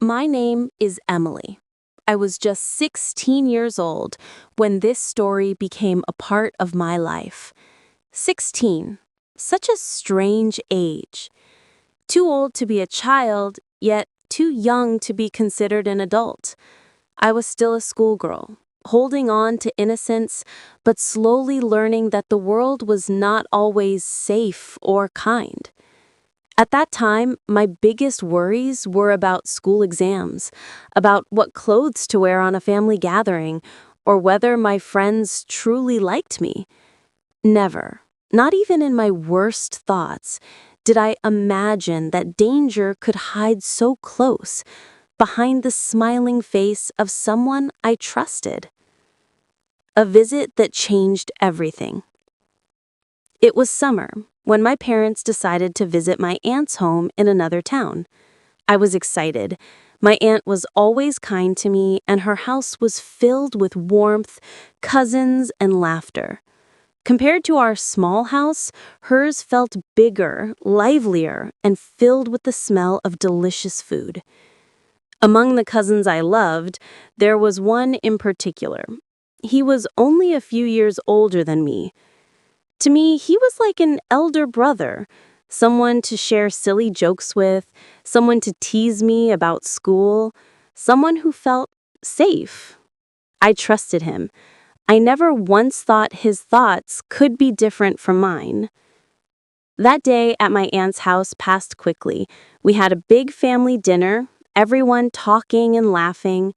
My name is Emily. I was just 16 years old when this story became a part of my life. 16. Such a strange age. Too old to be a child, yet too young to be considered an adult. I was still a schoolgirl, holding on to innocence, but slowly learning that the world was not always safe or kind. At that time, my biggest worries were about school exams, about what clothes to wear on a family gathering, or whether my friends truly liked me. Never, not even in my worst thoughts, did I imagine that danger could hide so close, behind the smiling face of someone I trusted. A visit that changed everything. It was summer, when my parents decided to visit my aunt's home in another town. I was excited. My aunt was always kind to me, and her house was filled with warmth, cousins, and laughter. Compared to our small house, hers felt bigger, livelier, and filled with the smell of delicious food. Among the cousins I loved, there was one in particular. He was only a few years older than me. To me, he was like an elder brother, someone to share silly jokes with, someone to tease me about school, someone who felt safe. I trusted him. I never once thought his thoughts could be different from mine. That day at my aunt's house passed quickly. We had a big family dinner, everyone talking and laughing.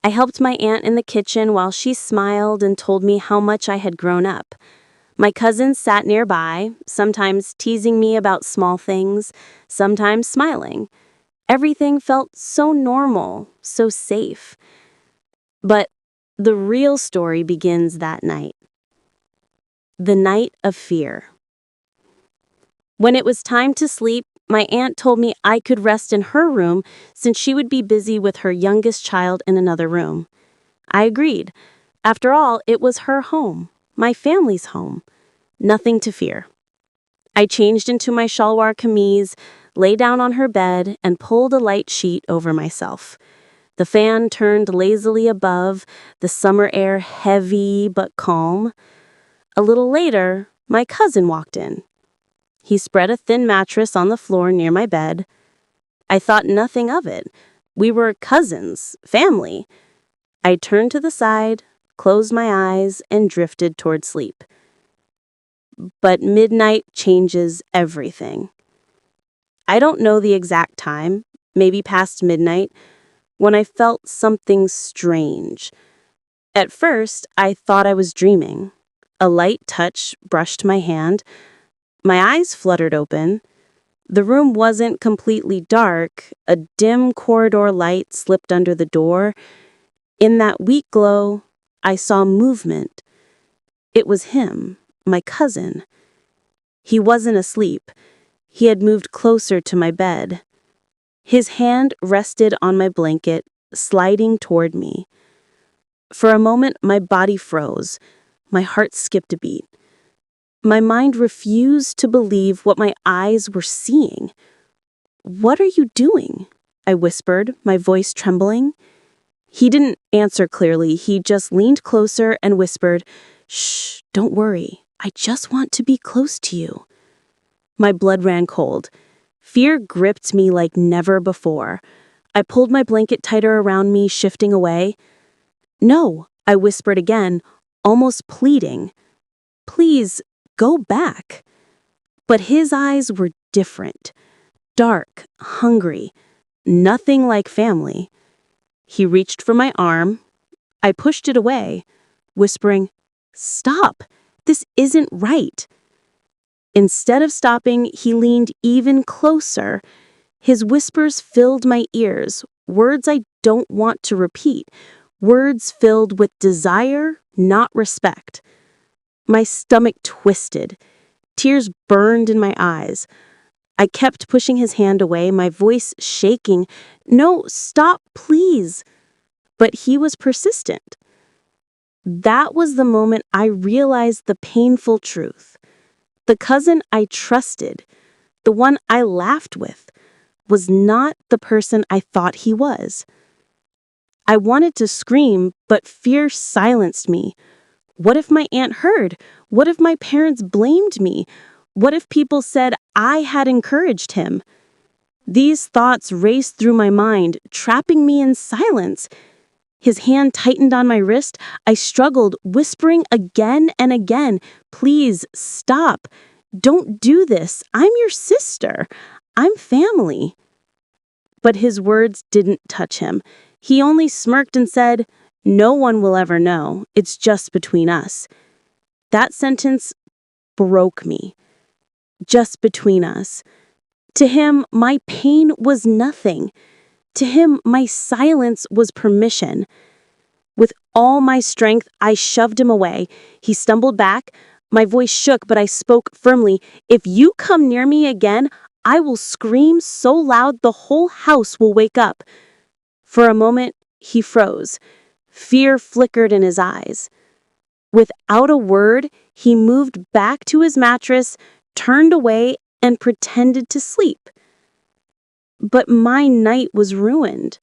I helped my aunt in the kitchen while she smiled and told me how much I had grown up. My cousins sat nearby, sometimes teasing me about small things, sometimes smiling. Everything felt so normal, so safe. But the real story begins that night. The night of fear. When it was time to sleep, my aunt told me I could rest in her room since she would be busy with her youngest child in another room. I agreed. After all, it was her home, my family's home. Nothing to fear. I changed into my shalwar kameez, lay down on her bed, and pulled a light sheet over myself. The fan turned lazily above, the summer air heavy but calm. A little later, my cousin walked in. He spread a thin mattress on the floor near my bed. I thought nothing of it. We were cousins, family. I turned to the side, closed my eyes, and drifted toward sleep. But midnight changes everything. I don't know the exact time, maybe past midnight, when I felt something strange. At first, I thought I was dreaming. A light touch brushed my hand. My eyes fluttered open. The room wasn't completely dark. A dim corridor light slipped under the door. In that weak glow, I saw movement. It was him, my cousin. He wasn't asleep. He had moved closer to my bed. His hand rested on my blanket, sliding toward me. For a moment, my body froze. My heart skipped a beat. My mind refused to believe what my eyes were seeing. "What are you doing?" I whispered, my voice trembling. He didn't answer clearly. He just leaned closer and whispered, "Shh, don't worry. I just want to be close to you." My blood ran cold. Fear gripped me like never before. I pulled my blanket tighter around me, shifting away. "No," I whispered again, almost pleading. "Please, go back." But his eyes were different. Dark, hungry, nothing like family. He reached for my arm. I pushed it away, whispering, "Stop. This isn't right." Instead of stopping, he leaned even closer. His whispers filled my ears, words I don't want to repeat, words filled with desire, not respect. My stomach twisted. Tears burned in my eyes. I kept pushing his hand away, my voice shaking. "No, stop, please." But he was persistent. That was the moment I realized the painful truth. The cousin I trusted, the one I laughed with, was not the person I thought he was. I wanted to scream, but fear silenced me. What if my aunt heard? What if my parents blamed me? What if people said I had encouraged him? These thoughts raced through my mind, trapping me in silence. His hand tightened on my wrist. I struggled, whispering again and again, "Please stop. Don't do this. I'm your sister. I'm family." But his words didn't touch him. He only smirked and said, "No one will ever know. It's just between us." That sentence broke me. Just between us. To him, my pain was nothing. To him, my silence was permission. With all my strength, I shoved him away. He stumbled back. My voice shook, but I spoke firmly. "If you come near me again, I will scream so loud the whole house will wake up." For a moment, he froze. Fear flickered in his eyes. Without a word, he moved back to his mattress, turned away, and pretended to sleep. But my night was ruined.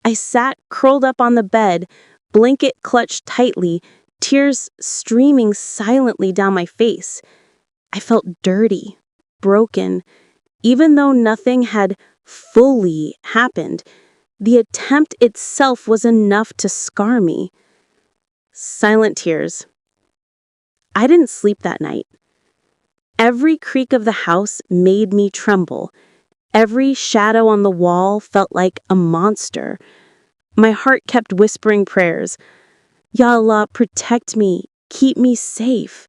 I sat curled up on the bed, blanket clutched tightly, tears streaming silently down my face. I felt dirty, broken. Even though nothing had fully happened, the attempt itself was enough to scar me. Silent tears. I didn't sleep that night. Every creak of the house made me tremble. Every shadow on the wall felt like a monster. My heart kept whispering prayers. "Ya Allah, protect me, keep me safe."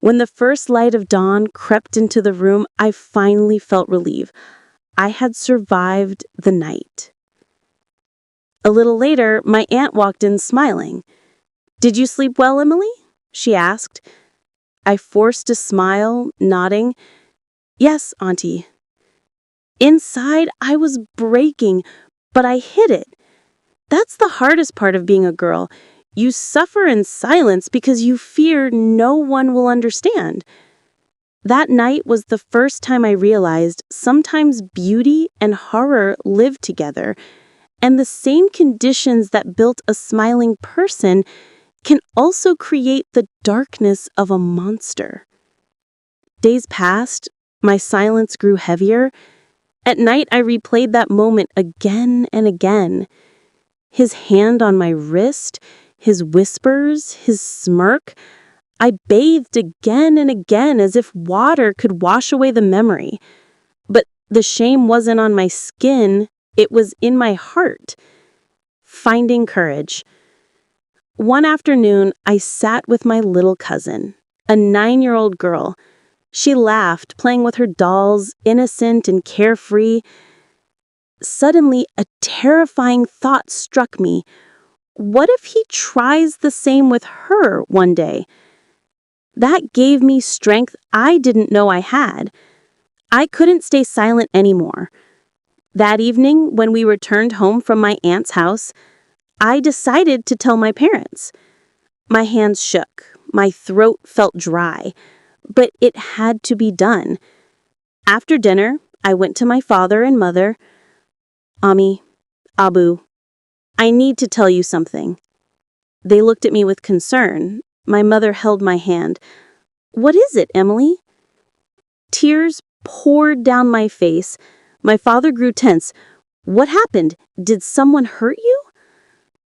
When the first light of dawn crept into the room, I finally felt relief. I had survived the night. A little later, my aunt walked in smiling. "Did you sleep well, Emily?" she asked. I forced a smile, nodding. "Yes, Auntie." Inside, I was breaking, but I hid it. That's the hardest part of being a girl. You suffer in silence because you fear no one will understand. That night was the first time I realized sometimes beauty and horror live together, and the same conditions that built a smiling person can also create the darkness of a monster. Days passed, my silence grew heavier. At night, I replayed that moment again and again. His hand on my wrist, his whispers, his smirk. I bathed again and again as if water could wash away the memory. But the shame wasn't on my skin, it was in my heart. Finding courage. One afternoon, I sat with my little cousin, a 9-year-old girl. She laughed, playing with her dolls, innocent and carefree. Suddenly, a terrifying thought struck me. What if he tries the same with her one day? That gave me strength I didn't know I had. I couldn't stay silent anymore. That evening, when we returned home from my aunt's house, I decided to tell my parents. My hands shook, my throat felt dry, but it had to be done. After dinner, I went to my father and mother. "Ami, Abu, I need to tell you something." They looked at me with concern. My mother held my hand. "What is it, Emily?" Tears poured down my face. My father grew tense. "What happened? Did someone hurt you?"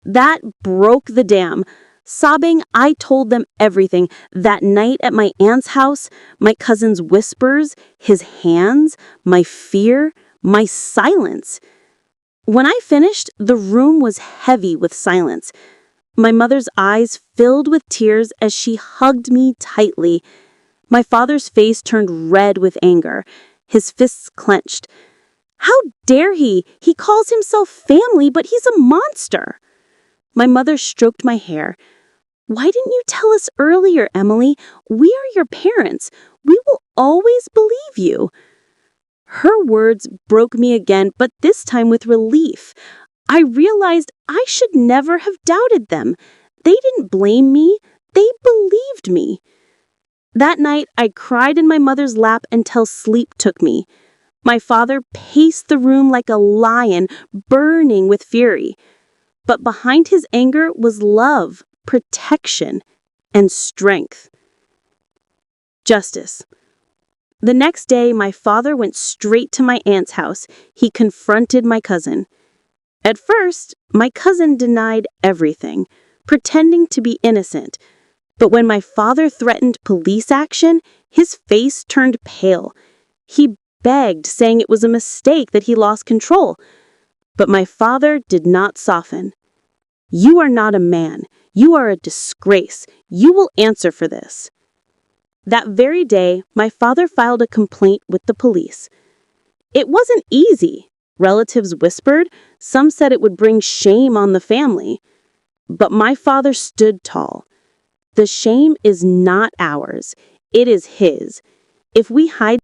That broke the dam. Sobbing, I told them everything. That night at my aunt's house, my cousin's whispers, his hands, my fear, my silence. When I finished, the room was heavy with silence. My mother's eyes filled with tears as she hugged me tightly. My father's face turned red with anger. His fists clenched. "How dare he? He calls himself family, but he's a monster." My mother stroked my hair. "Why didn't you tell us earlier, Emily? We are your parents. We will always believe you." Her words broke me again, but this time with relief. I realized I should never have doubted them. They didn't blame me. They believed me. That night, I cried in my mother's lap until sleep took me. My father paced the room like a lion, burning with fury. But behind his anger was love, protection, and strength. Justice. The next day, my father went straight to my aunt's house. He confronted my cousin. At first, my cousin denied everything, pretending to be innocent. But when my father threatened police action, his face turned pale. He begged, saying it was a mistake that he lost control. But my father did not soften. "You are not a man. You are a disgrace. You will answer for this." That very day, my father filed a complaint with the police. It wasn't easy. Relatives whispered. Some said it would bring shame on the family. But my father stood tall. The shame is not ours. It is his. If we hide